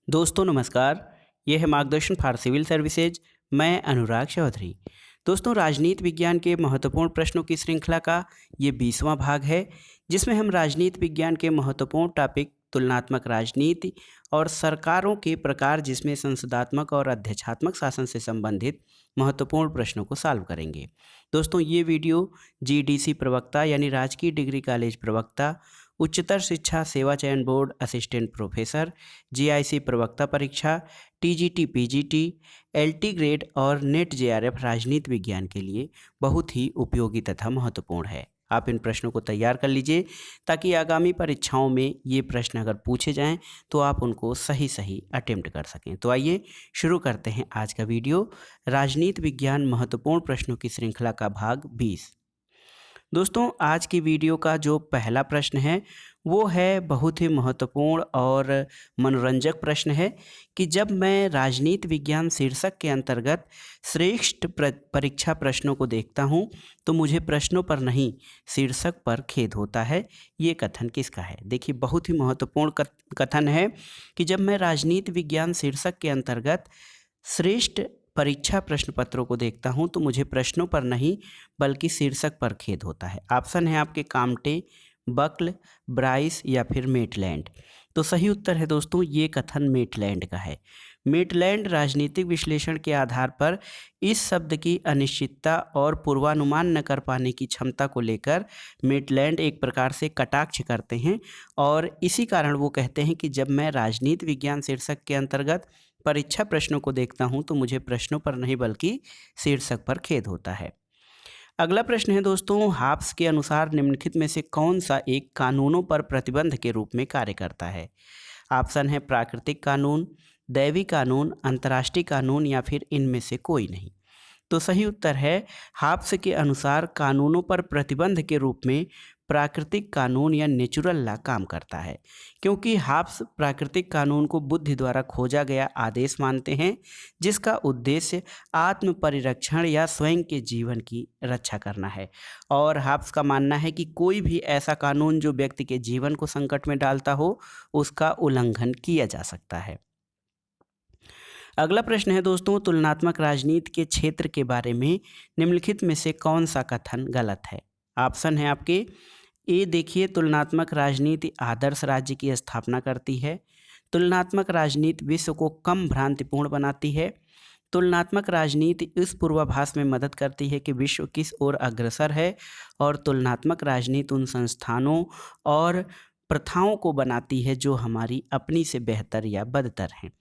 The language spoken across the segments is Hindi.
दोस्तों नमस्कार। यह है मार्गदर्शन फॉर सिविल सर्विसेज। मैं अनुराग चौधरी। दोस्तों, राजनीति विज्ञान के महत्वपूर्ण प्रश्नों की श्रृंखला का ये 20वां भाग है, जिसमें हम राजनीति विज्ञान के महत्वपूर्ण टॉपिक तुलनात्मक राजनीति और सरकारों के प्रकार, जिसमें संसदात्मक और अध्यक्षात्मक शासन से संबंधित महत्वपूर्ण प्रश्नों को सॉल्व करेंगे। दोस्तों, ये वीडियो जीडीसी प्रवक्ता यानी राजकीय डिग्री कॉलेज प्रवक्ता, उच्चतर शिक्षा सेवा चयन बोर्ड असिस्टेंट प्रोफेसर, जीआईसी प्रवक्ता परीक्षा, टीजीटी पीजीटी, एलटी ग्रेड और नेट जेआरएफ राजनीति विज्ञान के लिए बहुत ही उपयोगी तथा महत्वपूर्ण है। आप इन प्रश्नों को तैयार कर लीजिए ताकि आगामी परीक्षाओं में ये प्रश्न अगर पूछे जाएं तो आप उनको सही सही अटेम्प्ट कर सकें। तो आइए शुरू करते हैं आज का वीडियो, राजनीति विज्ञान महत्वपूर्ण प्रश्नों की श्रृंखला का भाग 20। दोस्तों, आज की वीडियो का जो पहला प्रश्न है वो है बहुत ही महत्वपूर्ण और मनोरंजक प्रश्न है कि जब मैं राजनीति विज्ञान शीर्षक के अंतर्गत श्रेष्ठ परीक्षा प्रश्नों को देखता हूं तो मुझे प्रश्नों पर नहीं शीर्षक पर खेद होता है। ये कथन किसका है? देखिए, बहुत ही महत्वपूर्ण कथन है कि जब मैं राजनीति विज्ञान शीर्षक के अंतर्गत श्रेष्ठ परीक्षा प्रश्न पत्रों को देखता हूं तो मुझे प्रश्नों पर नहीं बल्कि शीर्षक पर खेद होता है। ऑप्शन है आपके काम्टे, बक्ल, ब्राइस या फिर मेटलैंड। तो सही उत्तर है दोस्तों, ये कथन मेटलैंड का है। मेटलैंड राजनीतिक विश्लेषण के आधार पर इस शब्द की अनिश्चितता और पूर्वानुमान न कर पाने की क्षमता को लेकर मेटलैंड एक प्रकार से कटाक्ष करते हैं और इसी कारण वो कहते हैं कि जब मैं राजनीति विज्ञान शीर्षक के अंतर्गत परीक्षा प्रश्नों को देखता हूं तो मुझे प्रश्नों पर नहीं बल्कि शीर्षक पर खेद होता है। अगला प्रश्न है दोस्तों, हाब्स के अनुसार निम्नलिखित में से कौन सा एक कानूनों पर प्रतिबंध के रूप में कार्य करता है? ऑप्शन है प्राकृतिक कानून, दैवी कानून, अंतर्राष्ट्रीय कानून या फिर इनमें से कोई नहीं। तो सही उत्तर है हाब्स के अनुसार कानूनों पर प्रतिबंध के रूप में प्राकृतिक कानून या नेचुरल लॉ काम करता है, क्योंकि हाब्स प्राकृतिक कानून को बुद्धि द्वारा खोजा गया आदेश मानते हैं जिसका उद्देश्य आत्म परिरक्षण या स्वयं के जीवन की रक्षा करना है। और हाब्स का मानना है कि कोई भी ऐसा कानून जो व्यक्ति के जीवन को संकट में डालता हो उसका उल्लंघन किया जा सकता है। अगला प्रश्न है दोस्तों, तुलनात्मक राजनीति के क्षेत्र के बारे में निम्नलिखित में से कौन सा कथन गलत है? ऑप्शन है आपके ए, देखिए, तुलनात्मक राजनीति आदर्श राज्य की स्थापना करती है। तुलनात्मक राजनीति विश्व को कम भ्रांतिपूर्ण बनाती है। तुलनात्मक राजनीति इस पूर्वाभास में मदद करती है कि विश्व किस ओर अग्रसर है। और तुलनात्मक राजनीति उन संस्थानों और प्रथाओं को बनाती है जो हमारी अपनी से बेहतर या बदतर हैं।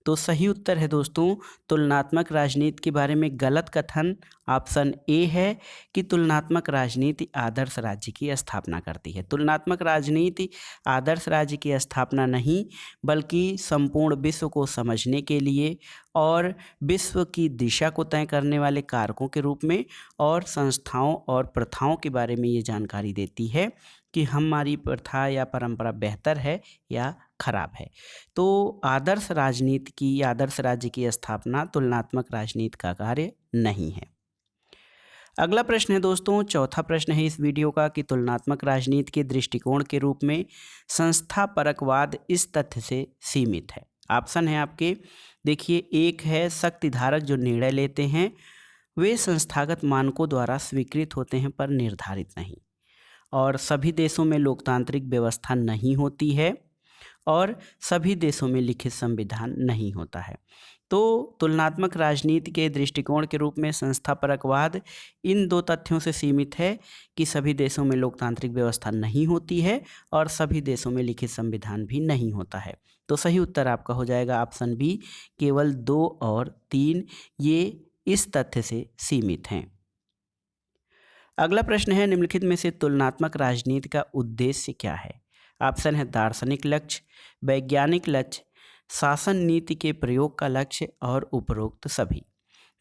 तो सही उत्तर है दोस्तों, तुलनात्मक राजनीति के बारे में गलत कथन ऑप्शन ए है कि तुलनात्मक राजनीति आदर्श राज्य की स्थापना करती है। तुलनात्मक राजनीति आदर्श राज्य की स्थापना नहीं बल्कि संपूर्ण विश्व को समझने के लिए और विश्व की दिशा को तय करने वाले कारकों के रूप में और संस्थाओं और प्रथाओं के बारे में ये जानकारी देती है कि हमारी प्रथा या परंपरा बेहतर है या खराब है। तो आदर्श राजनीति की आदर्श राज्य की स्थापना तुलनात्मक राजनीति का कार्य नहीं है। अगला प्रश्न है दोस्तों, चौथा प्रश्न है इस वीडियो का कि तुलनात्मक राजनीति के दृष्टिकोण के रूप में संस्था परकवाद इस तथ्य से सीमित है। ऑप्शन है आपके, देखिए, एक है शक्तिधारक जो निर्णय लेते हैं वे संस्थागत मानकों द्वारा स्वीकृत होते हैं पर निर्धारित नहीं, और सभी देशों में लोकतांत्रिक व्यवस्था नहीं होती है और सभी देशों में लिखित संविधान नहीं होता है। तो तुलनात्मक राजनीति के दृष्टिकोण के रूप में संस्थापरकवाद इन दो तथ्यों से सीमित है कि सभी देशों में लोकतांत्रिक व्यवस्था नहीं होती है और सभी देशों में लिखित संविधान भी नहीं होता है। तो सही उत्तर आपका हो जाएगा ऑप्शन बी, केवल 2 और 3 ये इस तथ्य से सीमित हैं। अगला प्रश्न है, निम्नलिखित में से तुलनात्मक राजनीति का उद्देश्य क्या है? ऑप्शन है दार्शनिक लक्ष्य, वैज्ञानिक लक्ष्य, शासन नीति के प्रयोग का लक्ष्य और उपरोक्त सभी।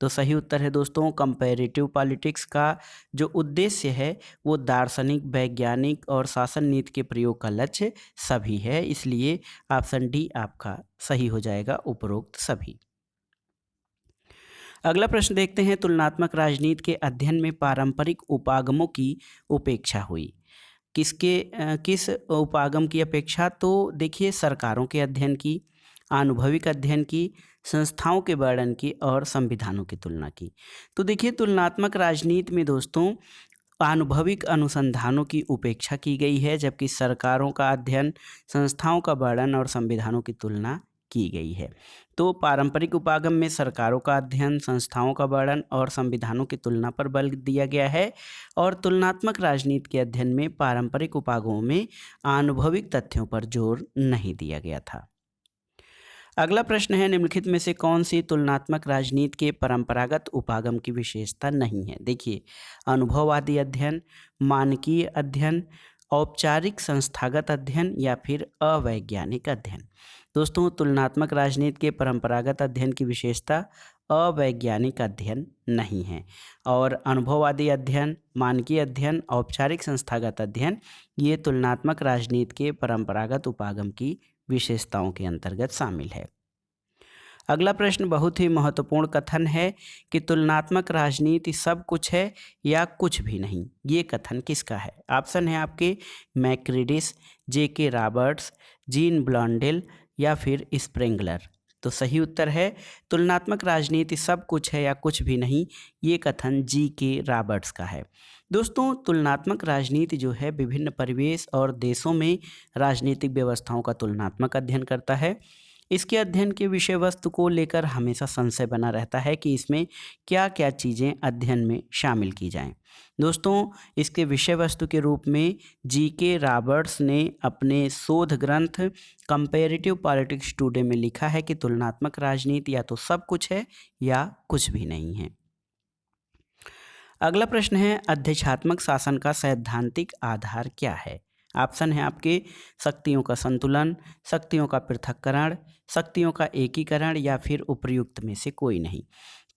तो सही उत्तर है दोस्तों, कंपैरेटिव पॉलिटिक्स का जो उद्देश्य है वो दार्शनिक, वैज्ञानिक और शासन नीति के प्रयोग का लक्ष्य सभी है, इसलिए ऑप्शन डी आपका सही हो जाएगा, उपरोक्त सभी। अगला प्रश्न देखते हैं, तुलनात्मक राजनीति के अध्ययन में पारंपरिक उपागमों की उपेक्षा हुई। किस उपागम की अपेक्षा? तो देखिए, सरकारों के अध्ययन की, आनुभविक अध्ययन की, संस्थाओं के वर्णन की और संविधानों की तुलना की। तो देखिए तुलनात्मक राजनीति में दोस्तों आनुभविक अनुसंधानों की उपेक्षा की गई है, जबकि सरकारों का अध्ययन, संस्थाओं का वर्णन और संविधानों की तुलना की गई है। तो पारंपरिक उपागम में सरकारों का अध्ययन, संस्थाओं का वर्णन और संविधानों की तुलना पर बल दिया गया है, और तुलनात्मक राजनीति के अध्ययन में पारंपरिक उपागमों में आनुभविक तथ्यों पर जोर नहीं दिया गया था। अगला प्रश्न है, निम्नलिखित में से कौन सी तुलनात्मक राजनीति के परंपरागत उपागम की विशेषता नहीं है? देखिए, अनुभववादी अध्ययन, मानकीय अध्ययन, औपचारिक संस्थागत अध्ययन या फिर अवैज्ञानिक अध्ययन। दोस्तों तुलनात्मक राजनीति के परंपरागत अध्ययन की विशेषता अवैज्ञानिक अध्ययन नहीं है, और अनुभववादी अध्ययन, मानकीय अध्ययन, औपचारिक संस्थागत अध्ययन ये तुलनात्मक राजनीति के परंपरागत उपागम की विशेषताओं के अंतर्गत शामिल है। अगला प्रश्न बहुत ही महत्वपूर्ण कथन है कि तुलनात्मक राजनीति सब कुछ है या कुछ भी नहीं। ये कथन किसका है? ऑप्शन है आपके मैक्रिडिस, J.K. रॉबर्ट्स, जीन ब्लॉन्डेल या फिर स्प्रेंगलर। तो सही उत्तर है तुलनात्मक राजनीति सब कुछ है या कुछ भी नहीं, ये कथन G.K. रॉबर्ट्स का है। दोस्तों तुलनात्मक राजनीति जो है विभिन्न परिवेश और देशों में राजनीतिक व्यवस्थाओं का तुलनात्मक अध्ययन करता है। इसके अध्ययन के विषय वस्तु को लेकर हमेशा संशय बना रहता है कि इसमें क्या क्या चीज़ें अध्ययन में शामिल की जाएं। दोस्तों इसके विषय वस्तु के रूप में G.K. रॉबर्ट्स ने अपने शोध ग्रंथ कंपैरेटिव पॉलिटिक्स टुडे में लिखा है कि तुलनात्मक राजनीति या तो सब कुछ है या कुछ भी नहीं है। अगला प्रश्न है, अध्यक्षात्मक शासन का सैद्धांतिक आधार क्या है? ऑप्शन है आपके शक्तियों का संतुलन, शक्तियों का पृथक्करण, शक्तियों का एकीकरण या फिर उपर्युक्त में से कोई नहीं।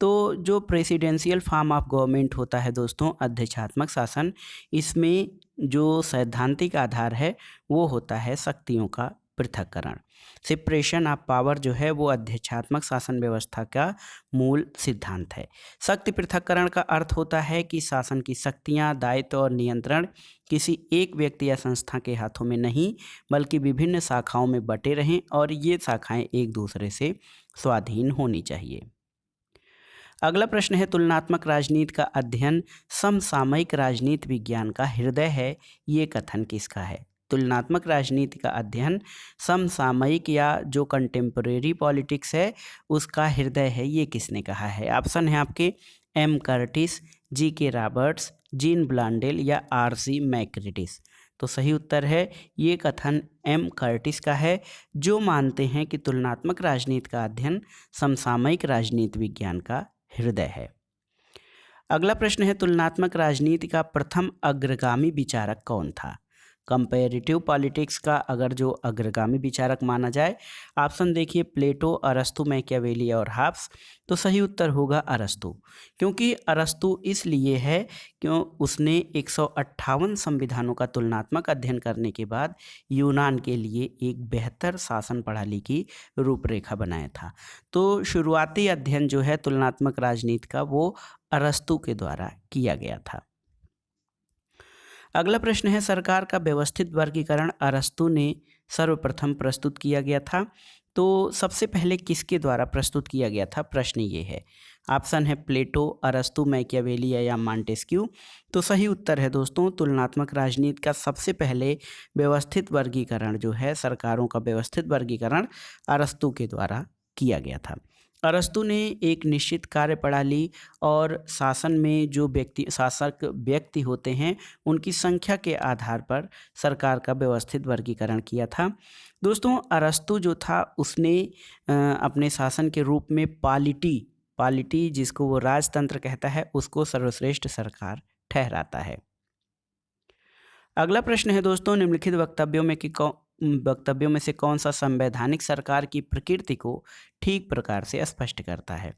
तो जो प्रेसिडेंशियल फॉर्म ऑफ गवर्नमेंट होता है दोस्तों अध्यक्षात्मक शासन, इसमें जो सैद्धांतिक आधार है वो होता है शक्तियों का पृथक्करण। सेपरेशन ऑफ पावर जो है वो अध्यक्षात्मक शासन व्यवस्था का मूल सिद्धांत है। शक्ति पृथक्करण का अर्थ होता है कि शासन की शक्तियां, दायित्व और नियंत्रण किसी एक व्यक्ति या संस्था के हाथों में नहीं बल्कि विभिन्न शाखाओं में बटे रहें और ये शाखाएं एक दूसरे से स्वाधीन होनी चाहिए। अगला प्रश्न है, तुलनात्मक राजनीति का अध्ययन समसामयिक राजनीति विज्ञान का हृदय है, ये कथन किसका है? तुलनात्मक राजनीति का अध्ययन समसामयिक या जो कंटेम्परेरी पॉलिटिक्स है उसका हृदय है, ये किसने कहा है? ऑप्शन है आपके M. Curtis, G.K. Roberts, Jean Blondel या R.C. मैक्रिडिस। तो सही उत्तर है ये कथन M. कर्टिस का है, जो मानते हैं कि तुलनात्मक राजनीति का अध्ययन समसामयिक राजनीति विज्ञान का हृदय है। अगला प्रश्न है, तुलनात्मक राजनीति का प्रथम अग्रगामी विचारक कौन था? कंपैरेटिव पॉलिटिक्स का अगर जो अग्रगामी विचारक माना जाए, ऑप्शन देखिए प्लेटो, अरस्तु, मैकियावेली और हॉब्स। तो सही उत्तर होगा अरस्तु, क्योंकि अरस्तु इसलिए है क्यों उसने 158 संविधानों का तुलनात्मक अध्ययन करने के बाद यूनान के लिए एक बेहतर शासन प्रणाली की रूपरेखा बनाया था। तो शुरुआती अध्ययन जो है तुलनात्मक राजनीति का वो अरस्तु के द्वारा किया गया था। अगला प्रश्न है, सरकार का व्यवस्थित वर्गीकरण अरस्तु ने सर्वप्रथम प्रस्तुत किया गया था। तो सबसे पहले किसके द्वारा प्रस्तुत किया गया था, प्रश्न ये है। ऑप्शन है प्लेटो, अरस्तु, मैकियावेली या मॉन्टेस्क्यू। तो सही उत्तर है दोस्तों तुलनात्मक राजनीति का सबसे पहले व्यवस्थित वर्गीकरण जो है, सरकारों का व्यवस्थित वर्गीकरण अरस्तु के द्वारा किया गया था। अरस्तु ने एक निश्चित कार्यप्रणाली और शासन में जो शासक व्यक्ति होते हैं उनकी संख्या के आधार पर सरकार का व्यवस्थित वर्गीकरण किया था। दोस्तों अरस्तु जो था उसने अपने शासन के रूप में पॉलिटी जिसको वो राजतंत्र कहता है उसको सर्वश्रेष्ठ सरकार ठहराता है। अगला प्रश्न है दोस्तों, निम्नलिखित वक्तव्यों में से कौन सा संवैधानिक सरकार की प्रकृति को ठीक प्रकार से स्पष्ट करता है?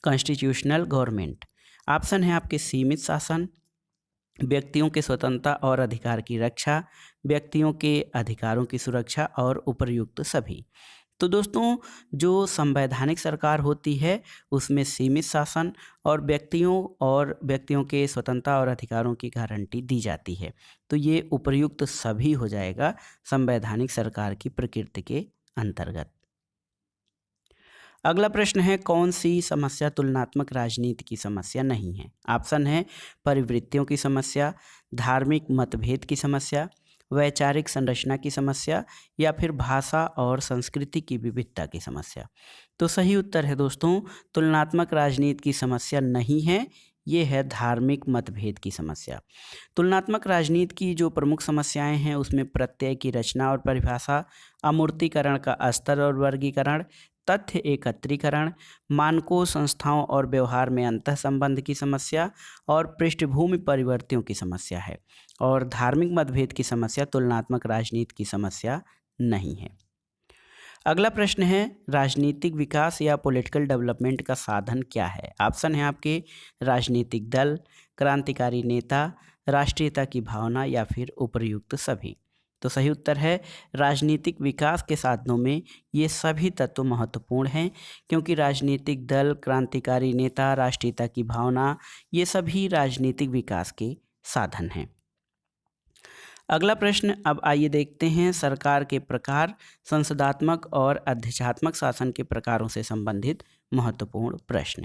Constitutional government. ऑप्शन है आपके सीमित शासन, व्यक्तियों के स्वतंत्रता और अधिकार की रक्षा, व्यक्तियों के अधिकारों की सुरक्षा और उपर्युक्त सभी। तो दोस्तों जो संवैधानिक सरकार होती है उसमें सीमित शासन और व्यक्तियों के स्वतंत्रता और अधिकारों की गारंटी दी जाती है। तो ये उपर्युक्त सभी हो जाएगा संवैधानिक सरकार की प्रकृति के अंतर्गत। अगला प्रश्न है, कौन सी समस्या तुलनात्मक राजनीति की समस्या नहीं है? ऑप्शन है परिवृत्तियों की समस्या, धार्मिक मतभेद की समस्या, वैचारिक संरचना की समस्या या फिर भाषा और संस्कृति की विविधता की समस्या। तो सही उत्तर है दोस्तों, तुलनात्मक राजनीति की समस्या नहीं है, ये है धार्मिक मतभेद की समस्या। तुलनात्मक राजनीति की जो प्रमुख समस्याएं हैं उसमें प्रत्यय की रचना और परिभाषा, अमूर्तीकरण का स्तर और वर्गीकरण, तथ्य एकत्रीकरण, मानकों, संस्थाओं और व्यवहार में अंतः संबंध की समस्या और पृष्ठभूमि परिवर्तियों की समस्या है। और धार्मिक मतभेद की समस्या तुलनात्मक राजनीति की समस्या नहीं है। अगला प्रश्न है, राजनीतिक विकास या पॉलिटिकल डेवलपमेंट का साधन क्या है? ऑप्शन है आपके राजनीतिक दल, क्रांतिकारी नेता, राष्ट्रीयता की भावना या फिर उपर्युक्त सभी। तो सही उत्तर है राजनीतिक विकास के साधनों में ये सभी तत्व महत्वपूर्ण हैं, क्योंकि राजनीतिक दल, क्रांतिकारी नेता, राष्ट्रीयता की भावना ये सभी राजनीतिक विकास के साधन हैं। अगला प्रश्न अब आइए देखते हैं, सरकार के प्रकार, संसदात्मक और अध्यक्षात्मक शासन के प्रकारों से संबंधित महत्वपूर्ण प्रश्न।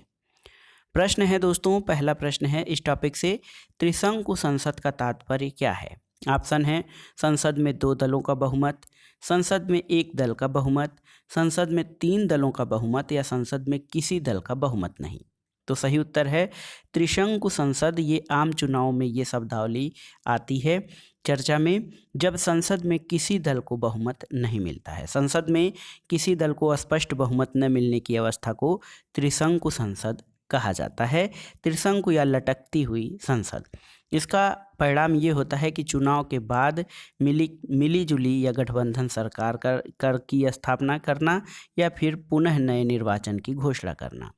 प्रश्न है दोस्तों, पहला प्रश्न है इस टॉपिक से, त्रिशंकु संसद का तात्पर्य क्या है? ऑप्शन है संसद में 2 दलों का बहुमत, संसद में 1 दल का बहुमत, संसद में 3 दलों का बहुमत या संसद में किसी दल का बहुमत नहीं। तो सही उत्तर है त्रिशंकु संसद। ये आम चुनाव में ये शब्दावली आती है चर्चा में जब संसद में किसी दल को बहुमत नहीं मिलता है। संसद में किसी दल को स्पष्ट बहुमत न मिलने की अवस्था को त्रिशंकु संसद कहा जाता है। त्रिशंकु या लटकती हुई संसद, इसका परिणाम ये होता है कि चुनाव के बाद मिली जुली या गठबंधन सरकार कर की स्थापना करना या फिर पुनः नए निर्वाचन की घोषणा करना।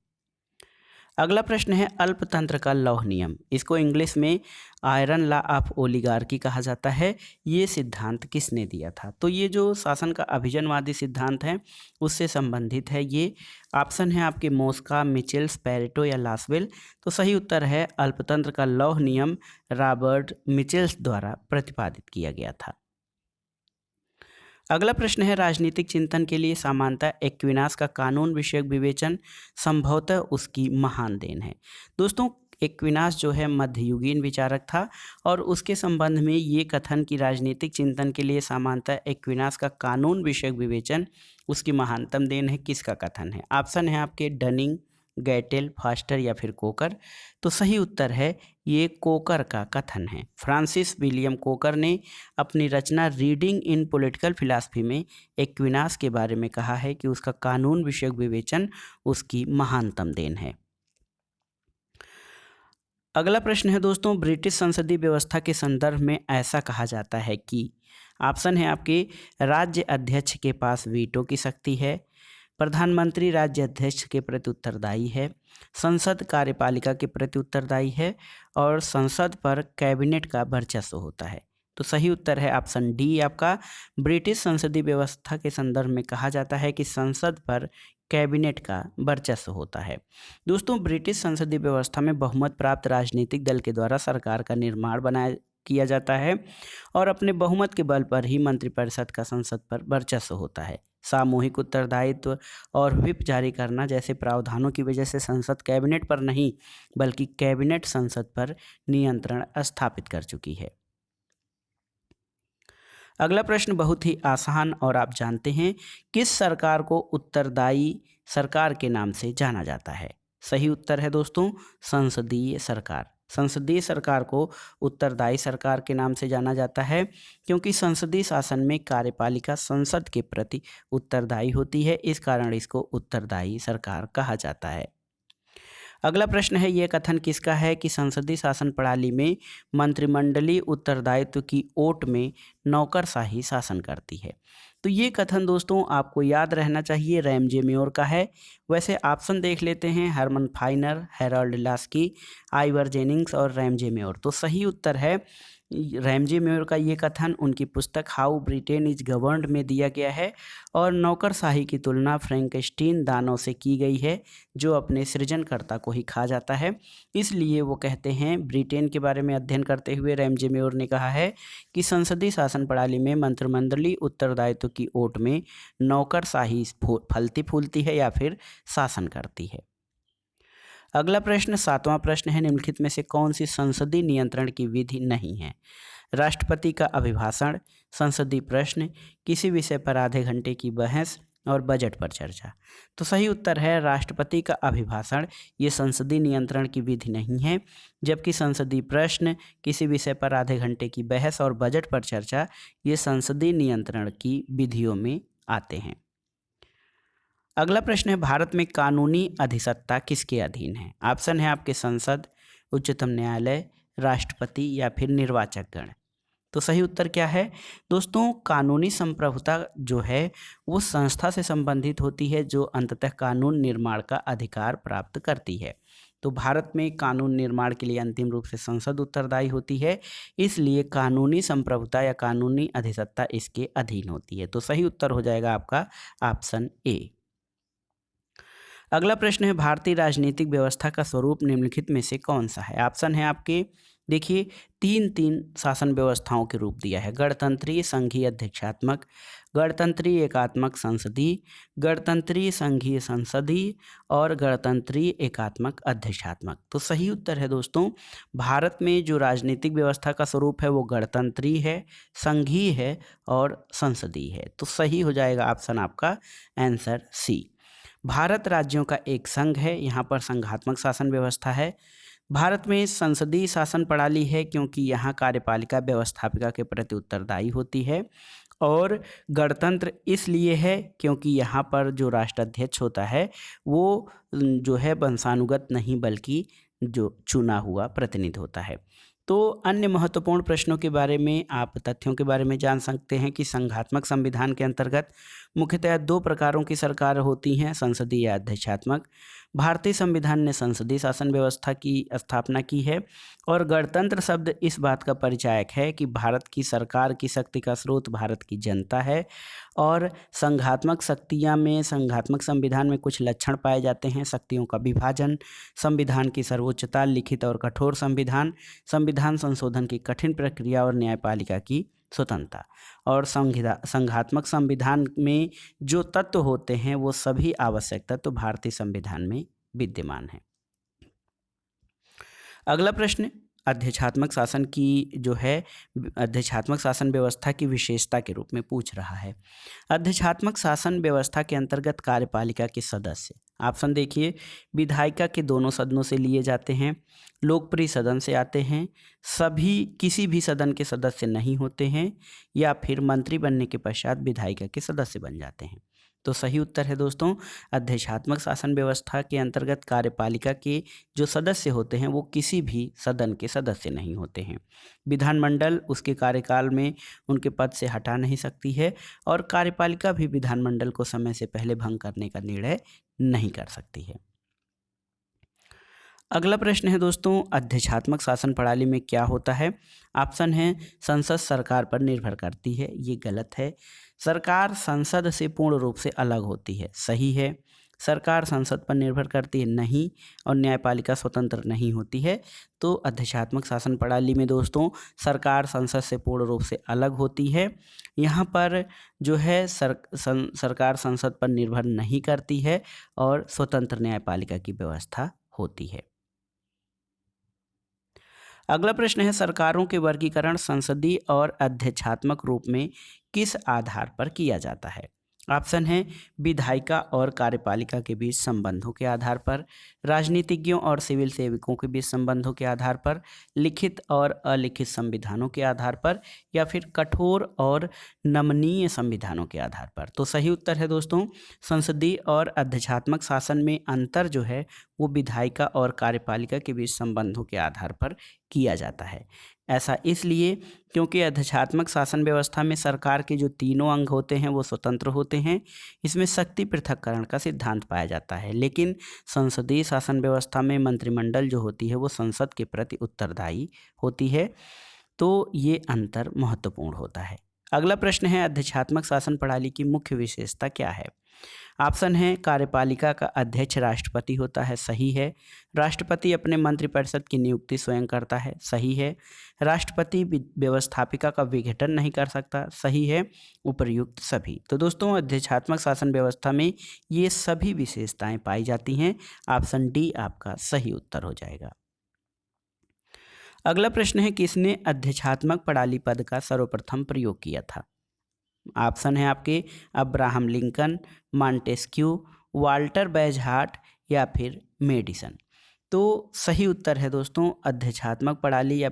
अगला प्रश्न है अल्पतंत्र का लौह नियम, इसको इंग्लिश में आयरन लॉ ऑफ ओलिगार्की कहा जाता है। ये सिद्धांत किसने दिया था? तो ये जो शासन का अभिजनवादी सिद्धांत है उससे संबंधित है ये। ऑप्शन है आपके मोस्का, मिचेल्स, पेरेटो या लासवेल। तो सही उत्तर है अल्पतंत्र का लौह नियम रॉबर्ट मिचेल्स द्वारा प्रतिपादित किया गया था। अगला प्रश्न है राजनीतिक चिंतन के लिए समानता एक्विनास का कानून विषयक विवेचन संभवतः उसकी महान देन है। दोस्तों एक्विनास जो है मध्ययुगीन विचारक था और उसके संबंध में ये कथन कि राजनीतिक चिंतन के लिए समानता एक्विनास का कानून विषयक विवेचन उसकी महानतम देन है, किसका कथन है? ऑप्शन है आपके डनिंग, गैटेल, फास्टर या फिर कोकर। तो सही उत्तर है ये कोकर का कथन है। फ्रांसिस विलियम कोकर ने अपनी रचना रीडिंग इन पॉलिटिकल फिलॉसफी में एक्विनास के बारे में कहा है कि उसका कानून विषयक विवेचन उसकी महानतम देन है। अगला प्रश्न है दोस्तों, ब्रिटिश संसदीय व्यवस्था के संदर्भ में ऐसा कहा जाता है कि, ऑप्शन है आपके राज्य अध्यक्ष के पास वीटो की शक्ति है, प्रधानमंत्री राज्य अध्यक्ष के प्रति उत्तरदायी है, संसद कार्यपालिका के प्रति उत्तरदायी है और संसद पर कैबिनेट का वर्चस्व होता है। तो सही उत्तर है ऑप्शन डी आपका। ब्रिटिश संसदीय व्यवस्था के संदर्भ में कहा जाता है कि संसद पर कैबिनेट का वर्चस्व होता है। दोस्तों ब्रिटिश संसदीय व्यवस्था में बहुमत प्राप्त राजनीतिक दल के द्वारा सरकार का निर्माण किया जाता है और अपने बहुमत के बल पर ही मंत्रिपरिषद का संसद पर वर्चस्व होता है। सामूहिक उत्तरदायित्व और व्हिप जारी करना जैसे प्रावधानों की वजह से संसद कैबिनेट पर नहीं बल्कि कैबिनेट संसद पर नियंत्रण स्थापित कर चुकी है। अगला प्रश्न बहुत ही आसान और आप जानते हैं, किस सरकार को उत्तरदायी सरकार के नाम से जाना जाता है? सही उत्तर है दोस्तों संसदीय सरकार। संसदीय सरकार को उत्तरदायी सरकार के नाम से जाना जाता है क्योंकि संसदीय शासन में कार्यपालिका संसद के प्रति उत्तरदायी होती है, इस कारण इसको उत्तरदायी सरकार कहा जाता है। अगला प्रश्न है, यह कथन किसका है कि संसदीय शासन प्रणाली में मंत्रिमंडलीय उत्तरदायित्व की ओट में नौकरशाही शासन करती है? तो ये कथन दोस्तों आपको याद रहना चाहिए, रैमजे मेयोर का है। वैसे ऑप्शन देख लेते हैं, Herman Finer, Harold Laski, Ivor Jennings और रैमजे मेयोर। तो सही उत्तर है रैमजे मेयर का ये कथन उनकी पुस्तक हाउ ब्रिटेन इज गवर्नड में दिया गया है और नौकरशाही की तुलना फ्रैंकेस्टीन दानव से की गई है जो अपने सृजनकर्ता को ही खा जाता है। इसलिए वो कहते हैं, ब्रिटेन के बारे में अध्ययन करते हुए रैमजे मेयर ने कहा है कि संसदीय शासन प्रणाली में मंत्रिमंडलीय उत्तरदायित्व की ओट में नौकरशाही फलती फूलती है या फिर शासन करती है। अगला प्रश्न, 7वां प्रश्न है, निम्नलिखित में से कौन सी संसदीय नियंत्रण की विधि नहीं है? राष्ट्रपति का अभिभाषण, संसदीय प्रश्न, किसी विषय पर आधे घंटे की बहस और बजट पर चर्चा। तो सही उत्तर है राष्ट्रपति का अभिभाषण। ये संसदीय नियंत्रण की विधि नहीं है, जबकि संसदीय प्रश्न, किसी विषय पर आधे घंटे की बहस और बजट पर चर्चा ये संसदीय नियंत्रण की विधियों में आते हैं। अगला प्रश्न है, भारत में कानूनी अधिसत्ता किसके अधीन है? ऑप्शन है आपके संसद, उच्चतम न्यायालय, राष्ट्रपति या फिर निर्वाचक गण। तो सही उत्तर क्या है दोस्तों? कानूनी संप्रभुता जो है वो संस्था से संबंधित होती है जो अंततः कानून निर्माण का अधिकार प्राप्त करती है। तो भारत में कानून निर्माण के लिए अंतिम रूप से संसद उत्तरदायी होती है, इसलिए कानूनी संप्रभुता या कानूनी अधिसत्ता इसके अधीन होती है। तो सही उत्तर हो जाएगा आपका ऑप्शन ए। अगला प्रश्न है, भारतीय राजनीतिक व्यवस्था का स्वरूप निम्नलिखित में से कौन सा है? ऑप्शन है आपके, देखिए, तीन शासन व्यवस्थाओं के रूप दिया है। गणतंत्रीय, संघीय अध्यक्षात्मक, गणतंत्रीय एकात्मक संसदीय, गणतंत्रीय संघीय संसदीय और गणतंत्रीय एकात्मक अध्यक्षात्मक। तो सही उत्तर है दोस्तों, भारत में जो राजनीतिक व्यवस्था का स्वरूप है वो गणतंत्रीय है, संघीय है और संसदीय है। तो सही हो जाएगा ऑप्शन आपका आंसर सी। भारत राज्यों का एक संघ है, यहाँ पर संघात्मक शासन व्यवस्था है। भारत में संसदीय शासन प्रणाली है क्योंकि यहाँ कार्यपालिका व्यवस्थापिका के प्रति उत्तरदायी होती है, और गणतंत्र इसलिए है क्योंकि यहाँ पर जो राष्ट्राध्यक्ष होता है वो जो है वंशानुगत नहीं बल्कि जो चुना हुआ प्रतिनिधि होता है। तो अन्य महत्वपूर्ण प्रश्नों के बारे में आप तथ्यों के बारे में जान सकते हैं कि संघात्मक संविधान के अंतर्गत मुख्यतः 2 प्रकारों की सरकार होती हैं, संसदीय या अध्यक्षात्मक। भारतीय संविधान ने संसदीय शासन व्यवस्था की स्थापना की है, और गणतंत्र शब्द इस बात का परिचायक है कि भारत की सरकार की शक्ति का स्रोत भारत की जनता है। और संघात्मक शक्तियाँ में, संघात्मक संविधान में कुछ लक्षण पाए जाते हैं: शक्तियों का विभाजन, संविधान की सर्वोच्चता, लिखित और कठोर संविधान, संविधान संशोधन की कठिन प्रक्रिया और न्यायपालिका की स्वतंत्रता। और संघात्मक संविधान में जो तत्व होते हैं वो सभी आवश्यक तत्व भारतीय संविधान में विद्यमान हैं। अगला प्रश्न, अध्यक्षात्मक शासन की जो है अध्यक्षात्मक शासन व्यवस्था की विशेषता के रूप में पूछ रहा है। अध्यक्षात्मक शासन व्यवस्था के अंतर्गत कार्यपालिका के सदस्य, ऑप्शन देखिए, विधायिका के दोनों सदनों से लिए जाते हैं, लोकप्रिय सदन से आते हैं, सभी किसी भी सदन के सदस्य नहीं होते हैं, या फिर मंत्री बनने के पश्चात विधायिका के सदस्य बन जाते हैं। तो सही उत्तर है दोस्तों, अध्यक्षात्मक शासन व्यवस्था के अंतर्गत कार्यपालिका के जो सदस्य होते हैं वो किसी भी सदन के सदस्य नहीं होते हैं। विधानमंडल उसके कार्यकाल में उनके पद से हटा नहीं सकती है, और कार्यपालिका भी विधानमंडल को समय से पहले भंग करने का निर्णय नहीं कर सकती है। अगला प्रश्न है दोस्तों, अध्यक्षात्मक शासन प्रणाली में क्या होता है? ऑप्शन है, संसद सरकार पर निर्भर करती है। ये गलत है। सरकार संसद से पूर्ण रूप से अलग होती है, सही है। सरकार संसद पर निर्भर करती है, नहीं। और न्यायपालिका स्वतंत्र नहीं होती है। तो अध्यक्षात्मक शासन प्रणाली में दोस्तों सरकार संसद से पूर्ण रूप से अलग होती है। यहाँ पर जो है सरकार संसद पर निर्भर नहीं करती है और स्वतंत्र न्यायपालिका की व्यवस्था होती है। अगला प्रश्न है, सरकारों के वर्गीकरण संसदीय और अध्यक्षात्मक रूप में किस आधार पर किया जाता है? ऑप्शन है, विधायिका और कार्यपालिका के बीच संबंधों के आधार पर, राजनीतिज्ञों और सिविल सेवकों के बीच संबंधों के आधार पर, लिखित और अलिखित संविधानों के आधार पर, या फिर कठोर और नमनीय संविधानों के आधार पर। तो सही उत्तर है दोस्तों, संसदीय और अध्यक्षात्मक शासन में अंतर जो है वो विधायिका और कार्यपालिका के बीच संबंधों के आधार पर किया जाता है। ऐसा इसलिए क्योंकि अध्यक्षात्मक शासन व्यवस्था में सरकार के जो तीनों अंग होते हैं वो स्वतंत्र होते हैं। इसमें शक्ति पृथक्करण का सिद्धांत पाया जाता है, लेकिन संसदीय शासन व्यवस्था में मंत्रिमंडल जो होती है वो संसद के प्रति उत्तरदायी होती है। तो ये अंतर महत्वपूर्ण होता है। अगला प्रश्न है, अध्यक्षात्मक शासन प्रणाली की मुख्य विशेषता क्या है? ऑप्शन है, कार्यपालिका का अध्यक्ष राष्ट्रपति होता है, सही है। राष्ट्रपति अपने मंत्रिपरिषद की नियुक्ति स्वयं करता है, सही है। राष्ट्रपति व्यवस्थापिका का विघटन नहीं कर सकता, सही है। उपर्युक्त सभी। तो दोस्तों, अध्यक्षात्मक शासन व्यवस्था में ये सभी विशेषताएं पाई जाती हैं। ऑप्शन डी आपका सही उत्तर हो जाएगा। अगला प्रश्न है, किसने अध्यक्षात्मक प्रणाली पद का सर्वप्रथम प्रयोग किया था? ऑप्शन है आपके, अब्राहम लिंकन, मॉन्टेस्क्यू, वाल्टर बैजहार्ट या फिर मेडिसन। तो सही उत्तर है दोस्तों, अध्यक्षात्मक प्रणाली या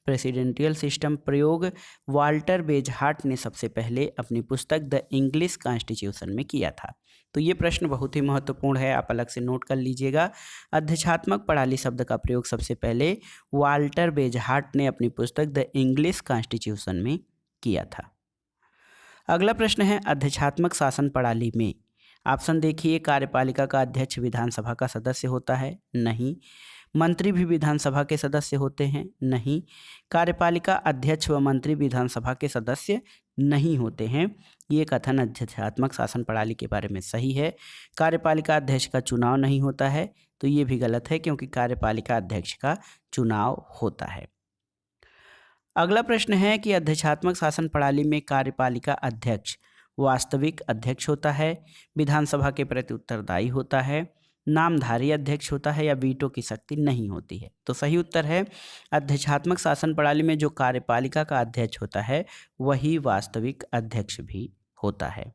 प्रेसिडेंटियल सिस्टम प्रयोग वाल्टर बेजहार्ट ने सबसे पहले अपनी पुस्तक द इंग्लिश कॉन्स्टिट्यूशन में किया था। तो ये प्रश्न बहुत ही महत्वपूर्ण है, आप अलग से नोट कर लीजिएगा। अध्यक्षात्मक प्रणाली शब्द का प्रयोग सबसे पहले वाल्टर बेजहार्ट ने अपनी पुस्तक द इंग्लिश कॉन्स्टिट्यूशन में किया था। अगला प्रश्न है, अध्यक्षात्मक शासन प्रणाली में ऑप्शन देखिए, कार्यपालिका का अध्यक्ष विधानसभा का सदस्य होता है, नहीं। मंत्री भी विधानसभा के सदस्य होते हैं, नहीं। कार्यपालिका अध्यक्ष व मंत्री विधानसभा के सदस्य नहीं होते हैं। ये कथन अध्यक्षात्मक शासन प्रणाली के बारे में सही है। कार्यपालिका अध्यक्ष का चुनाव नहीं होता है, तो ये भी गलत है, क्योंकि कार्यपालिका अध्यक्ष का चुनाव होता है। अगला प्रश्न है कि अध्यक्षात्मक शासन प्रणाली में कार्यपालिका अध्यक्ष वास्तविक अध्यक्ष होता है, विधानसभा के प्रति उत्तरदायी होता है, नामधारी अध्यक्ष होता है या वीटो की शक्ति नहीं होती है। तो सही उत्तर है, अध्यक्षात्मक शासन प्रणाली में जो कार्यपालिका का अध्यक्ष होता है वही वास्तविक अध्यक्ष भी होता है।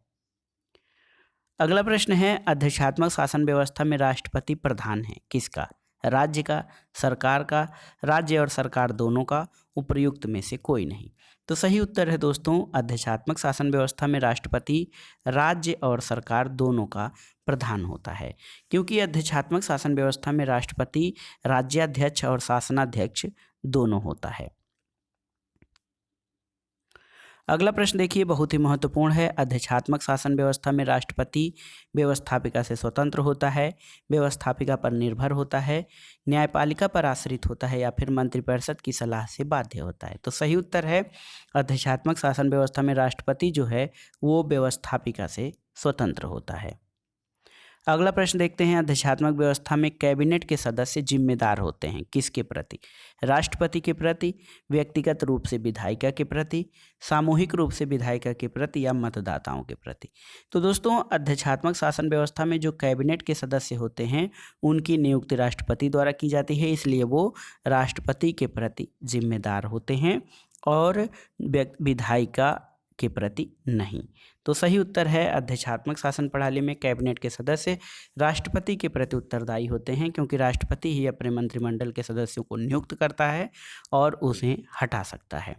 अगला प्रश्न है, अध्यक्षात्मक शासन व्यवस्था में राष्ट्रपति प्रधान है, किसका? राज्य का, सरकार का, राज्य और सरकार दोनों का, उपर्युक्त में से कोई नहीं। तो सही उत्तर है दोस्तों, अध्यक्षात्मक शासन व्यवस्था में राष्ट्रपति राज्य और सरकार दोनों का प्रधान होता है, क्योंकि अध्यक्षात्मक शासन व्यवस्था में राष्ट्रपति राज्याध्यक्ष और शासनाध्यक्ष दोनों होता है। अगला प्रश्न देखिए, बहुत ही महत्वपूर्ण है। अध्यक्षात्मक शासन व्यवस्था में राष्ट्रपति व्यवस्थापिका से स्वतंत्र होता है, व्यवस्थापिका पर निर्भर होता है, न्यायपालिका पर आश्रित होता है या फिर मंत्रिपरिषद की सलाह से बाध्य होता है। तो सही उत्तर है, अध्यक्षात्मक शासन व्यवस्था में राष्ट्रपति जो है वो व्यवस्थापिका से स्वतंत्र होता है। अगला प्रश्न देखते हैं, अध्यक्षात्मक व्यवस्था में कैबिनेट के सदस्य जिम्मेदार होते हैं, किसके प्रति? राष्ट्रपति के प्रति, व्यक्तिगत रूप से विधायिका के प्रति, सामूहिक रूप से विधायिका के प्रति या मतदाताओं के प्रति। तो दोस्तों, अध्यक्षात्मक शासन व्यवस्था में जो कैबिनेट के सदस्य होते हैं उनकी नियुक्ति राष्ट्रपति द्वारा की जाती है, इसलिए वो राष्ट्रपति के प्रति जिम्मेदार होते हैं और विधायिका के प्रति नहीं। तो सही उत्तर है, अध्यक्षात्मक शासन प्रणाली में कैबिनेट के सदस्य राष्ट्रपति के प्रति उत्तरदायी होते हैं, क्योंकि राष्ट्रपति ही अपने मंत्रिमंडल के सदस्यों को नियुक्त करता है और उसे हटा सकता है।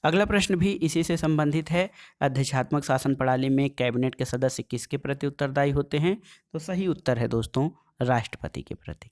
अगला प्रश्न भी इसी से संबंधित है, अध्यक्षात्मक शासन प्रणाली में कैबिनेट के सदस्य किसके प्रति उत्तरदायी होते हैं? तो सही उत्तर है दोस्तों, राष्ट्रपति के प्रति।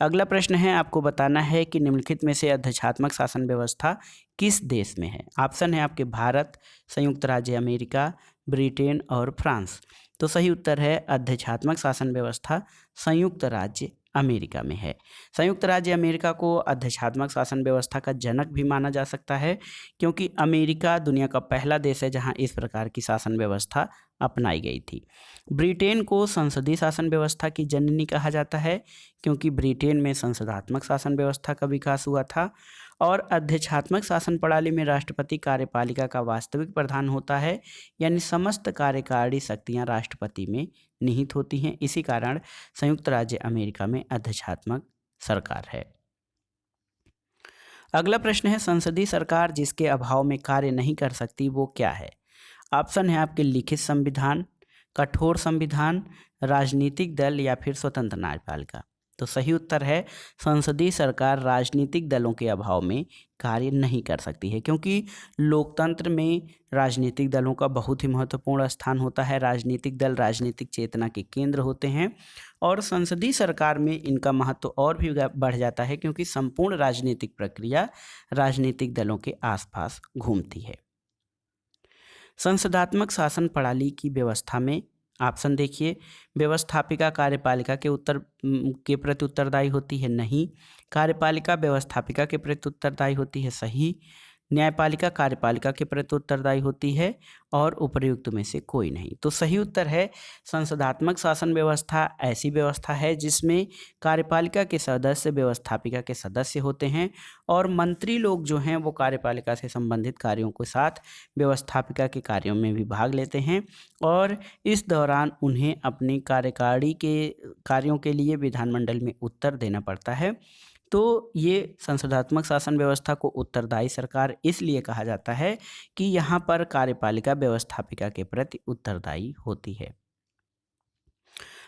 अगला प्रश्न है, आपको बताना है कि निम्नलिखित में से अध्यक्षात्मक शासन व्यवस्था किस देश में है? ऑप्शन है आपके भारत, संयुक्त राज्य अमेरिका, ब्रिटेन और फ्रांस। तो सही उत्तर है, अध्यक्षात्मक शासन व्यवस्था संयुक्त राज्य अमेरिका में है। संयुक्त राज्य अमेरिका को अध्यक्षात्मक शासन व्यवस्था का जनक भी माना जा सकता है, क्योंकि अमेरिका दुनिया का पहला देश है जहां इस प्रकार की शासन व्यवस्था अपनाई गई थी। ब्रिटेन को संसदीय शासन व्यवस्था की जननी कहा जाता है, क्योंकि ब्रिटेन में संसदात्मक शासन व्यवस्था का विकास हुआ था। और अध्यक्षात्मक शासन प्रणाली में राष्ट्रपति कार्यपालिका का वास्तविक प्रधान होता है, यानी समस्त कार्यकारी शक्तियां राष्ट्रपति में निहित होती हैं। इसी कारण संयुक्त राज्य अमेरिका में अध्यक्षात्मक सरकार है। अगला प्रश्न है, संसदीय सरकार जिसके अभाव में कार्य नहीं कर सकती वो क्या है? ऑप्शन है आपके लिखित संविधान, कठोर संविधान, राजनीतिक दल या फिर स्वतंत्र न्यायपालिका। तो सही उत्तर है, संसदीय सरकार राजनीतिक दलों के अभाव में कार्य नहीं कर सकती है, क्योंकि लोकतंत्र में राजनीतिक दलों का बहुत ही महत्वपूर्ण स्थान होता है। राजनीतिक दल राजनीतिक चेतना के केंद्र होते हैं और संसदीय सरकार में इनका महत्व और भी बढ़ जाता है, क्योंकि संपूर्ण राजनीतिक प्रक्रिया राजनीतिक दलों के आसपास घूमती है। संसदात्मक शासन प्रणाली की व्यवस्था में ऑप्शन देखिए, व्यवस्थापिका कार्यपालिका के प्रति उत्तरदायी होती है, नहीं। कार्यपालिका व्यवस्थापिका के प्रति उत्तरदायी होती है, सही। न्यायपालिका कार्यपालिका के प्रति उत्तरदायी होती है और उपर्युक्त में से कोई नहीं। तो सही उत्तर है संसदात्मक शासन व्यवस्था ऐसी व्यवस्था है जिसमें कार्यपालिका के सदस्य व्यवस्थापिका के सदस्य होते हैं और मंत्री लोग जो हैं वो कार्यपालिका से संबंधित कार्यों के साथ व्यवस्थापिका के कार्यों में भी भाग लेते हैं और इस दौरान उन्हें अपनी कार्यकारिणी के कार्यों के लिए विधानमंडल में उत्तर देना पड़ता है। तो ये संसदात्मक शासन व्यवस्था को उत्तरदायी सरकार इसलिए कहा जाता है कि यहाँ पर कार्यपालिका व्यवस्थापिका के प्रति उत्तरदायी होती है।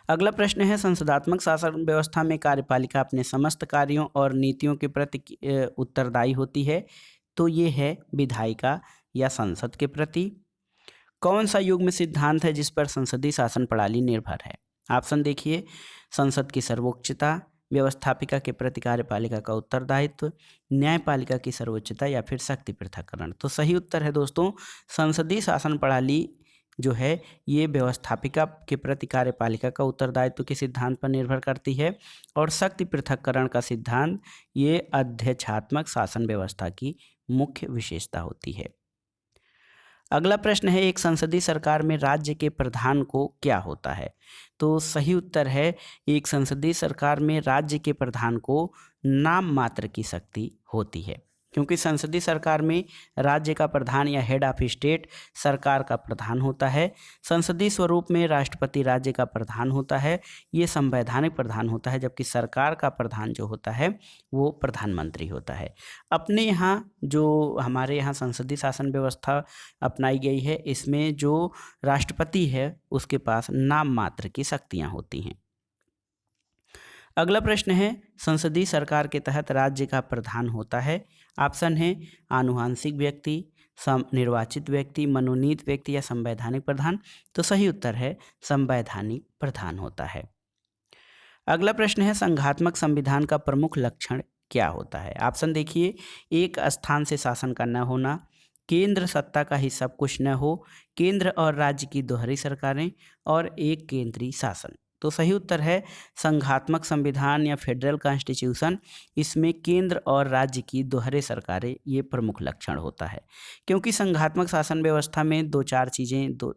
अगला प्रश्न है, संसदात्मक शासन व्यवस्था में कार्यपालिका अपने समस्त कार्यों और नीतियों के प्रति उत्तरदायी होती है। तो ये है विधायिका या संसद के प्रति। कौन सा युग्म सिद्धांत है जिस पर संसदीय शासन प्रणाली निर्भर है? ऑप्शन देखिए, संसद की सर्वोच्चता, व्यवस्थापिका के प्रति कार्यपालिका का उत्तरदायित्व, न्यायपालिका की सर्वोच्चता या फिर शक्ति पृथक्करण। तो सही उत्तर है दोस्तों, संसदीय शासन प्रणाली जो है ये व्यवस्थापिका के प्रति कार्यपालिका का उत्तरदायित्व के सिद्धांत पर निर्भर करती है और शक्ति पृथक्करण का सिद्धांत ये अध्यक्षात्मक शासन व्यवस्था की मुख्य विशेषता होती है। अगला प्रश्न है, एक संसदीय सरकार में राज्य के प्रधान को क्या होता है? तो सही उत्तर है, एक संसदीय सरकार में राज्य के प्रधान को नाम मात्र की शक्ति होती है, क्योंकि संसदीय सरकार में राज्य का प्रधान या हेड ऑफ स्टेट सरकार का प्रधान होता है। संसदीय स्वरूप में राष्ट्रपति राज्य का प्रधान होता है, ये संवैधानिक प्रधान होता है, जबकि सरकार का प्रधान जो होता है वो प्रधानमंत्री होता है। अपने यहाँ जो हमारे यहाँ संसदीय शासन व्यवस्था अपनाई गई है, इसमें जो राष्ट्रपति है उसके पास नाम मात्र की शक्तियाँ होती हैं। अगला प्रश्न है, संसदीय सरकार के तहत राज्य का प्रधान होता है। ऑप्शन है आनुवांशिक व्यक्ति, निर्वाचित व्यक्ति, मनोनीत व्यक्ति या संवैधानिक प्रधान। तो सही उत्तर है संवैधानिक प्रधान होता है। अगला प्रश्न है, संघात्मक संविधान का प्रमुख लक्षण क्या होता है? ऑप्शन देखिए, एक स्थान से शासन का न होना, केंद्र सत्ता का ही सब कुछ न हो, केंद्र और राज्य की दोहरी सरकारें और एक केंद्रीय शासन। तो सही उत्तर है संघात्मक संविधान या फेडरल कॉन्स्टिट्यूशन, इसमें केंद्र और राज्य की दोहरे सरकारें ये प्रमुख लक्षण होता है। क्योंकि संघात्मक शासन व्यवस्था में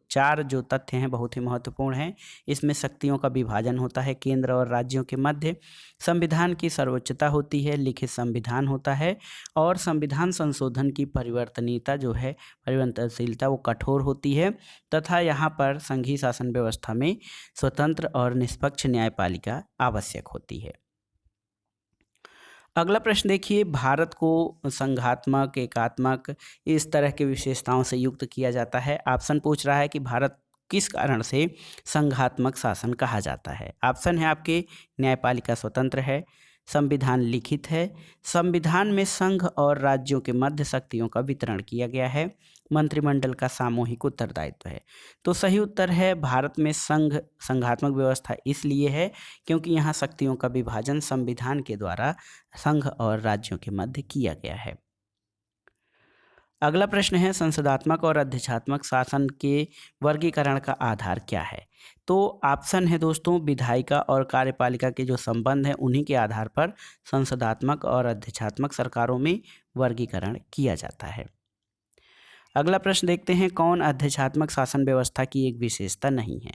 चार जो तथ्य हैं बहुत ही महत्वपूर्ण हैं। इसमें शक्तियों का विभाजन होता है केंद्र और राज्यों के मध्य, संविधान की सर्वोच्चता होती है, लिखित संविधान होता है और संविधान संशोधन की परिवर्तनीयता जो है, परिवर्तनशीलता वो कठोर होती है तथा यहाँ पर संघीय शासन व्यवस्था में स्वतंत्र और निष्पक्ष न्यायपालिका आवश्यक होती है। अगला प्रश्न देखिए, भारत को संघात्मक, एकात्मक इस तरह की विशेषताओं से युक्त किया जाता है। ऑप्शन पूछ रहा है कि भारत किस कारण से संघात्मक शासन कहा जाता है। ऑप्शन है आपके, न्यायपालिका स्वतंत्र है, संविधान लिखित है, संविधान में संघ और राज्यों के मध्य शक्तियों का वितरण किया गया है, मंत्रिमंडल का सामूहिक उत्तरदायित्व है। तो सही उत्तर है भारत में संघात्मक व्यवस्था इसलिए है क्योंकि यहाँ शक्तियों का विभाजन संविधान के द्वारा संघ और राज्यों के मध्य किया गया है। अगला प्रश्न है, संसदात्मक और अध्यक्षात्मक शासन के वर्गीकरण का आधार क्या है? तो ऑप्शन है दोस्तों, विधायिका और कार्यपालिका के जो संबंध हैं उन्हीं के आधार पर संसदात्मक और अध्यक्षात्मक सरकारों में वर्गीकरण किया जाता है। अगला प्रश्न देखते हैं, कौन अध्यक्षात्मक शासन व्यवस्था की एक विशेषता नहीं है?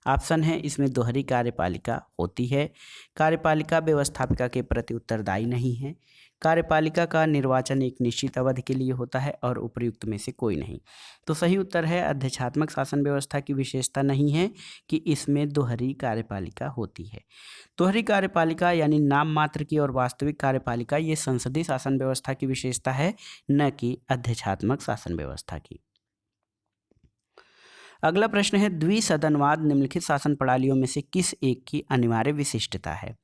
ऑप्शन है, इसमें दोहरी कार्यपालिका होती है, कार्यपालिका व्यवस्थापिका के प्रति उत्तरदायी नहीं है, कार्यपालिका का निर्वाचन एक निश्चित अवधि के लिए होता है और उपर्युक्त में से कोई नहीं। तो सही उत्तर है अध्यक्षात्मक शासन व्यवस्था की विशेषता नहीं है कि इसमें दोहरी कार्यपालिका होती है। दोहरी कार्यपालिका यानी नाम मात्र की और वास्तविक कार्यपालिका ये संसदीय शासन व्यवस्था की विशेषता है, न कि अध्यक्षात्मक शासन व्यवस्था की। अगला प्रश्न है, द्विसदनवाद निम्नलिखित शासन प्रणालियों में से किस एक की अनिवार्य विशिष्टता है?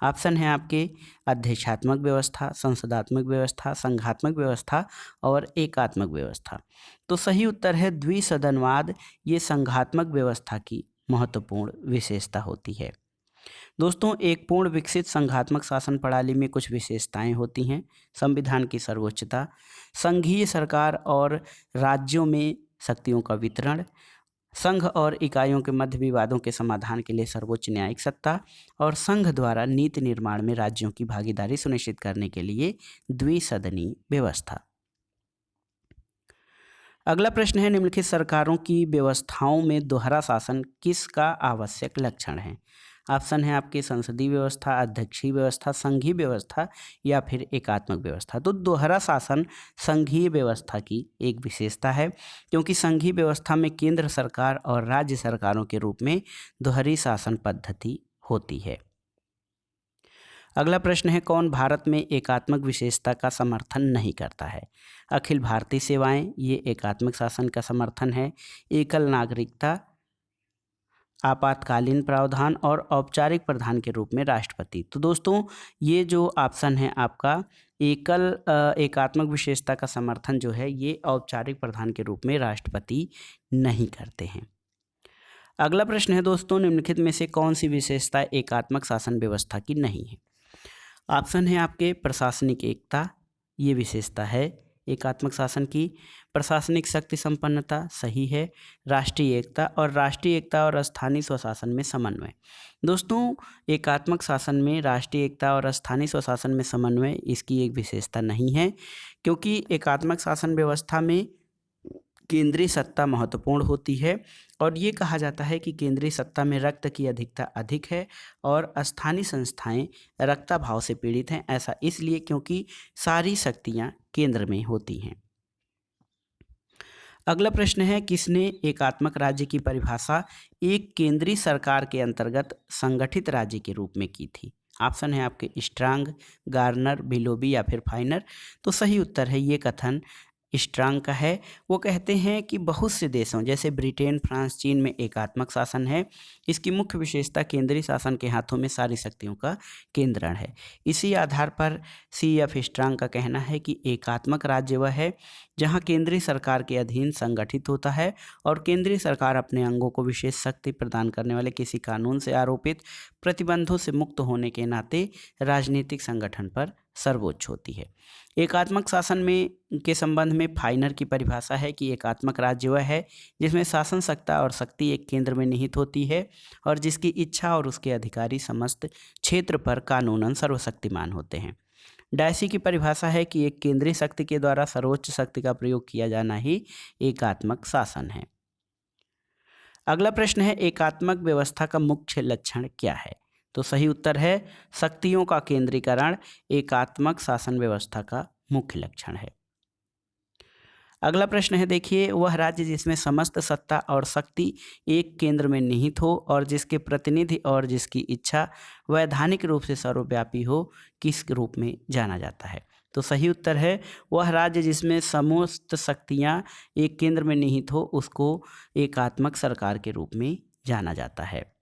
ऑप्शन है आपके, अध्यक्षात्मक व्यवस्था, संसदात्मक व्यवस्था, संघात्मक व्यवस्था और एकात्मक व्यवस्था। तो सही उत्तर है द्विसदनवाद, ये संघात्मक व्यवस्था की महत्वपूर्ण विशेषता होती है। दोस्तों, एक पूर्ण विकसित संघात्मक शासन प्रणाली में कुछ विशेषताएं होती हैं। संविधान की सर्वोच्चता, संघीय सरकार और राज्यों में शक्तियों का वितरण, संघ और इकाइयों के मध्य विवादों के समाधान के लिए सर्वोच्च न्यायिक सत्ता, और संघ द्वारा नीति निर्माण में राज्यों की भागीदारी सुनिश्चित करने के लिए द्विसदनीय व्यवस्था। अगला प्रश्न है, निम्नलिखित सरकारों की व्यवस्थाओं में दोहरा शासन किसका आवश्यक लक्षण है? ऑप्शन है आपके संसदीय व्यवस्था, अध्यक्षीय व्यवस्था, संघीय व्यवस्था या फिर एकात्मक व्यवस्था। तो दोहरा शासन संघीय व्यवस्था की एक विशेषता है, क्योंकि संघीय व्यवस्था में केंद्र सरकार और राज्य सरकारों के रूप में दोहरी शासन पद्धति होती है। अगला प्रश्न है, कौन भारत में एकात्मक विशेषता का समर्थन नहीं करता है? अखिल भारतीय सेवाएं, ये एकात्मक शासन का समर्थन है। एकल नागरिकता, आपातकालीन प्रावधान और औपचारिक प्रधान के रूप में राष्ट्रपति। तो दोस्तों ये जो ऑप्शन है आपका एकात्मक विशेषता का समर्थन जो है ये औपचारिक प्रधान के रूप में राष्ट्रपति नहीं करते हैं। अगला प्रश्न है दोस्तों, निम्नलिखित में से कौन सी विशेषता एकात्मक शासन व्यवस्था की नहीं है? ऑप्शन है आपके प्रशासनिक एकता, ये विशेषता है एकात्मक शासन की। प्रशासनिक शक्ति संपन्नता, सही है। राष्ट्रीय एकता और स्थानीय स्वशासन में समन्वय। दोस्तों एकात्मक शासन में राष्ट्रीय एकता और स्थानीय स्वशासन में समन्वय इसकी एक विशेषता नहीं है, क्योंकि एकात्मक शासन व्यवस्था में केंद्रीय सत्ता महत्वपूर्ण होती है, और ये कहा जाता है कि केंद्रीय सत्ता में रक्त की अधिकता अधिक है और स्थानीय संस्थाएं रक्ताभाव से पीड़ित हैं। ऐसा इसलिए क्योंकि सारी शक्तियां केंद्र में होती हैं। अगला प्रश्न है, किसने एकात्मक राज्य की परिभाषा एक केंद्रीय सरकार के अंतर्गत संगठित राज्य के रूप में की थी? ऑप्शन है आपके स्ट्रांग, गार्नर, बिलोबी या फिर फाइनर। तो सही उत्तर है ये कथन स्ट्रांग का है। वो कहते हैं कि बहुत से देशों जैसे ब्रिटेन, फ्रांस, चीन में एकात्मक शासन है। इसकी मुख्य विशेषता केंद्रीय शासन के हाथों में सारी शक्तियों का केंद्रण है। इसी आधार पर CF स्ट्रांग का कहना है कि एकात्मक राज्य वह है जहां केंद्रीय सरकार के अधीन संगठित होता है और केंद्रीय सरकार अपने अंगों को विशेष शक्ति प्रदान करने वाले किसी कानून से आरोपित प्रतिबंधों से मुक्त होने के नाते राजनीतिक संगठन पर सर्वोच्च होती है। एकात्मक शासन में के संबंध में फाइनर की परिभाषा है कि एकात्मक राज्य वह है जिसमें शासन सत्ता और शक्ति एक केंद्र में निहित होती है और जिसकी इच्छा और उसके अधिकारी समस्त क्षेत्र पर कानूनन सर्वशक्तिमान होते हैं। डायसी की परिभाषा है कि एक केंद्रीय शक्ति के द्वारा सर्वोच्च शक्ति का प्रयोग किया जाना ही एकात्मक शासन है। अगला प्रश्न है, एकात्मक व्यवस्था का मुख्य लक्षण क्या है? तो सही उत्तर है शक्तियों का केंद्रीकरण एकात्मक शासन व्यवस्था का मुख्य लक्षण है। अगला प्रश्न है, देखिए, वह राज्य जिसमें समस्त सत्ता और शक्ति एक केंद्र में निहित हो और जिसके प्रतिनिधि और जिसकी इच्छा वैधानिक रूप से सर्वव्यापी हो, किस रूप में जाना जाता है? तो सही उत्तर है वह राज्य जिसमें समस्त शक्तियां एक केंद्र में निहित हो उसको एकात्मक सरकार के रूप में जाना जाता है।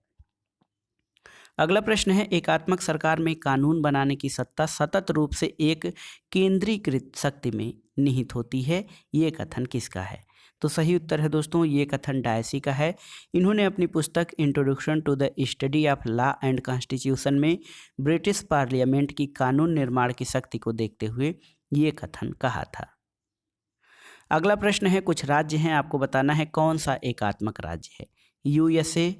अगला प्रश्न है, एकात्मक सरकार में कानून बनाने की सत्ता सतत रूप से एक केंद्रीकृत शक्ति में निहित होती है, ये कथन किसका है? तो सही उत्तर है दोस्तों ये कथन डायसी का है। इन्होंने अपनी पुस्तक Introduction to the Study of Law and Constitution में ब्रिटिश पार्लियामेंट की कानून निर्माण की शक्ति को देखते हुए ये कथन कहा था। अगला प्रश्न है, कुछ राज्य हैं, आपको बताना है कौन सा एकात्मक राज्य है। USA,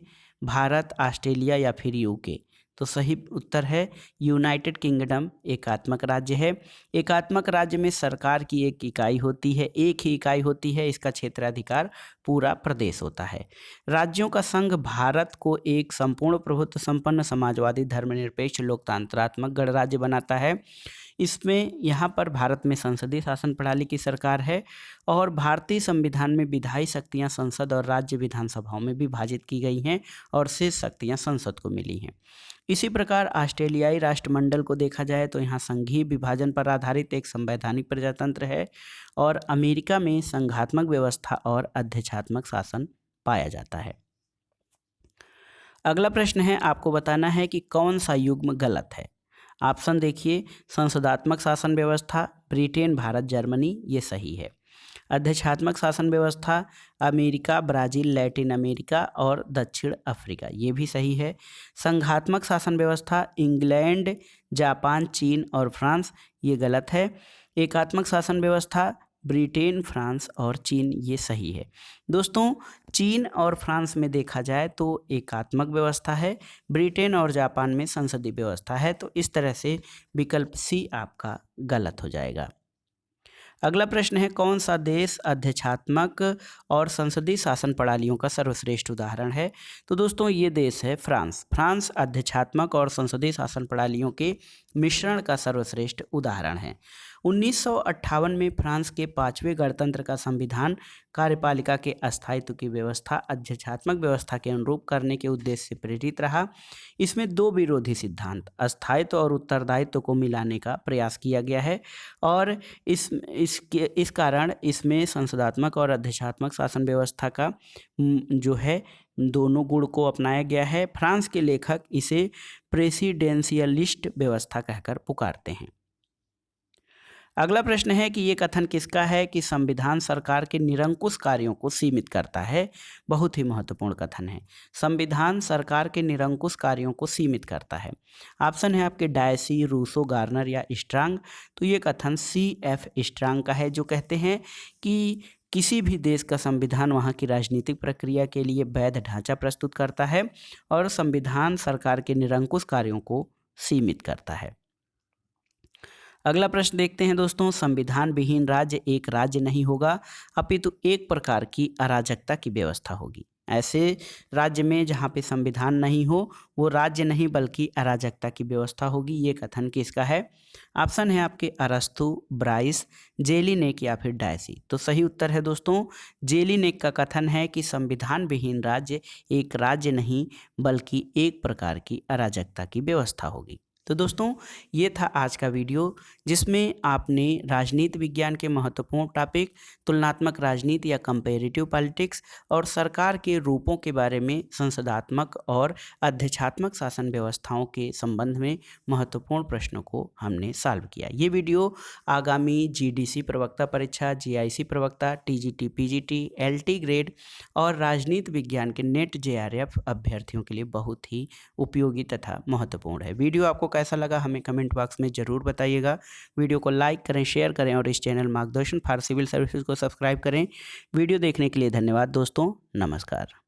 भारत, ऑस्ट्रेलिया या फिर UK। तो सही उत्तर है यूनाइटेड किंगडम एकात्मक राज्य है। एकात्मक राज्य में सरकार की एक इकाई होती है, एक ही इकाई होती है, इसका क्षेत्राधिकार पूरा प्रदेश होता है। राज्यों का संघ भारत को एक संपूर्ण प्रभुत्व संपन्न समाजवादी धर्मनिरपेक्ष लोकतंत्रात्मक गणराज्य बनाता है। इसमें यहाँ पर भारत में संसदीय शासन प्रणाली की सरकार है और भारतीय संविधान में विधायी शक्तियाँ संसद और राज्य विधानसभाओं में विभाजित की गई हैं और शेष शक्तियाँ संसद को मिली हैं। इसी प्रकार ऑस्ट्रेलियाई राष्ट्रमंडल को देखा जाए तो यहाँ संघीय विभाजन पर आधारित एक संवैधानिक प्रजातंत्र है और अमेरिका में संघात्मक व्यवस्था और अध्यक्षात्मक शासन पाया जाता है। अगला प्रश्न है, आपको बताना है कि कौन सा युग्म गलत है। ऑप्शन देखिए, संसदात्मक शासन व्यवस्था ब्रिटेन, भारत, जर्मनी, ये सही है। अध्यक्षात्मक शासन व्यवस्था अमेरिका, ब्राज़ील, लैटिन अमेरिका और दक्षिण अफ्रीका, ये भी सही है। संघात्मक शासन व्यवस्था इंग्लैंड, जापान, चीन और फ्रांस, ये गलत है। एकात्मक शासन व्यवस्था ब्रिटेन, फ्रांस और चीन ये सही है। दोस्तों, चीन और फ्रांस में देखा जाए तो एकात्मक व्यवस्था है, ब्रिटेन और जापान में संसदीय व्यवस्था है, तो इस तरह से विकल्प सी आपका गलत हो जाएगा। अगला प्रश्न है, कौन सा देश अध्यक्षात्मक और संसदीय शासन प्रणालियों का सर्वश्रेष्ठ उदाहरण है? तो दोस्तों ये देश है फ्रांस। फ्रांस अध्यक्षात्मक और संसदीय शासन प्रणालियों के मिश्रण का सर्वश्रेष्ठ उदाहरण है। 1958 में फ्रांस के 5वें गणतंत्र का संविधान कार्यपालिका के अस्थायित्व की व्यवस्था अध्यक्षात्मक व्यवस्था के अनुरूप करने के उद्देश्य से प्रेरित रहा। इसमें दो विरोधी सिद्धांत अस्थायित्व और उत्तरदायित्व को मिलाने का प्रयास किया गया है और इस कारण इसमें संसदात्मक और अध्यक्षात्मक शासन व्यवस्था का जो है दोनों गुण को अपनाया गया है। फ्रांस के लेखक इसे प्रेसिडेंशियलिस्ट व्यवस्था कहकर पुकारते हैं। अगला प्रश्न है कि ये कथन किसका है कि संविधान सरकार के निरंकुश कार्यों को सीमित करता है? बहुत ही महत्वपूर्ण कथन है। संविधान सरकार के निरंकुश कार्यों को सीमित करता है। ऑप्शन है आपके डायसी, रूसो, गार्नर या स्ट्रांग। तो ये कथन CF स्ट्रांग का है, जो कहते हैं कि किसी भी देश का संविधान वहाँ की राजनीतिक प्रक्रिया के लिए वैध ढांचा प्रस्तुत करता है और संविधान सरकार के निरंकुश कार्यों को सीमित करता है। अगला प्रश्न देखते हैं दोस्तों, संविधान विहीन राज्य एक राज्य नहीं होगा अपितु एक प्रकार की अराजकता की व्यवस्था होगी। ऐसे राज्य में जहाँ पे संविधान नहीं हो वो राज्य नहीं बल्कि अराजकता की व्यवस्था होगी। ये कथन किसका है? ऑप्शन है आपके अरस्तु, ब्राइस, जेलिनेक या फिर डायसी। तो सही उत्तर है दोस्तों जेलिनेक का कथन है कि संविधान विहीन राज्य एक राज्य नहीं बल्कि एक प्रकार की अराजकता की व्यवस्था होगी। तो दोस्तों ये था आज का वीडियो, जिसमें आपने राजनीति विज्ञान के महत्वपूर्ण टॉपिक तुलनात्मक राजनीति या कंपेरेटिव पॉलिटिक्स और सरकार के रूपों के बारे में संसदात्मक और अध्यक्षात्मक शासन व्यवस्थाओं के संबंध में महत्वपूर्ण प्रश्नों को हमने सॉल्व किया। ये वीडियो आगामी GDC प्रवक्ता परीक्षा, GIC प्रवक्ता, TGT, PGT, LT ग्रेड और राजनीति विज्ञान के नेट JRF अभ्यर्थियों के लिए बहुत ही उपयोगी तथा महत्वपूर्ण है। वीडियो आपको कैसा लगा हमें कमेंट बॉक्स में ज़रूर बताइएगा। वीडियो को लाइक करें, शेयर करें और इस चैनल मार्गदर्शन फॉर सिविल सर्विसेज को सब्सक्राइब करें। वीडियो देखने के लिए धन्यवाद दोस्तों, नमस्कार।